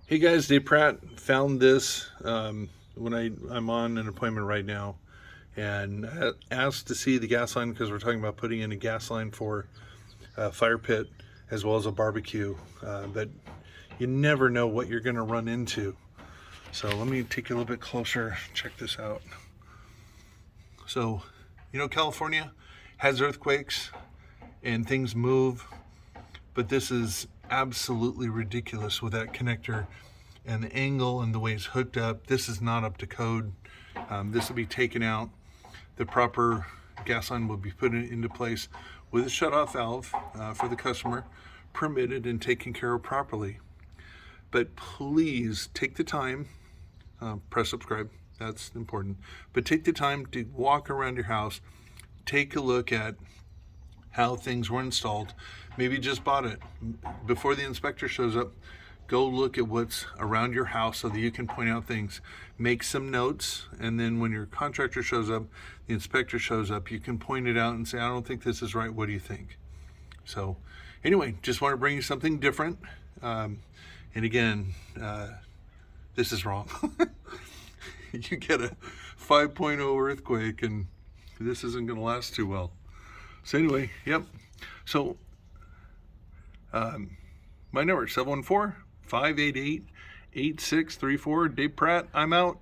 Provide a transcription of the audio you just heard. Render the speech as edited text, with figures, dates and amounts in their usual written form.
Hey guys, Dave Pratt found this when I'm on an appointment right now, and asked to see the gas line because we're talking about putting in a gas line for a fire pit as well as a barbecue. But you never know what you're going to run into. So let me take you a little bit closer. Check this out. So, California has earthquakes and things move, but this is absolutely ridiculous with that connector and the angle and the way it's hooked up. This is not up to code. This will be taken out. The proper gas line will be put into place with a shut-off valve for the customer, permitted and taken care of properly. But please take the time, press subscribe, that's important, but take the time to walk around your house, take a look at how things were installed. Maybe you just bought it. Before the inspector shows up, go look at what's around your house so that you can point out things. Make some notes, and then when your contractor shows up, the inspector shows up, you can point it out and say, I don't think this is right, what do you think? So anyway, just want to bring you something different. And again, this is wrong. You get a 5.0 earthquake and this isn't going to last too well. So anyway, yep. So my number is 714-588-8634. Dave Pratt, I'm out.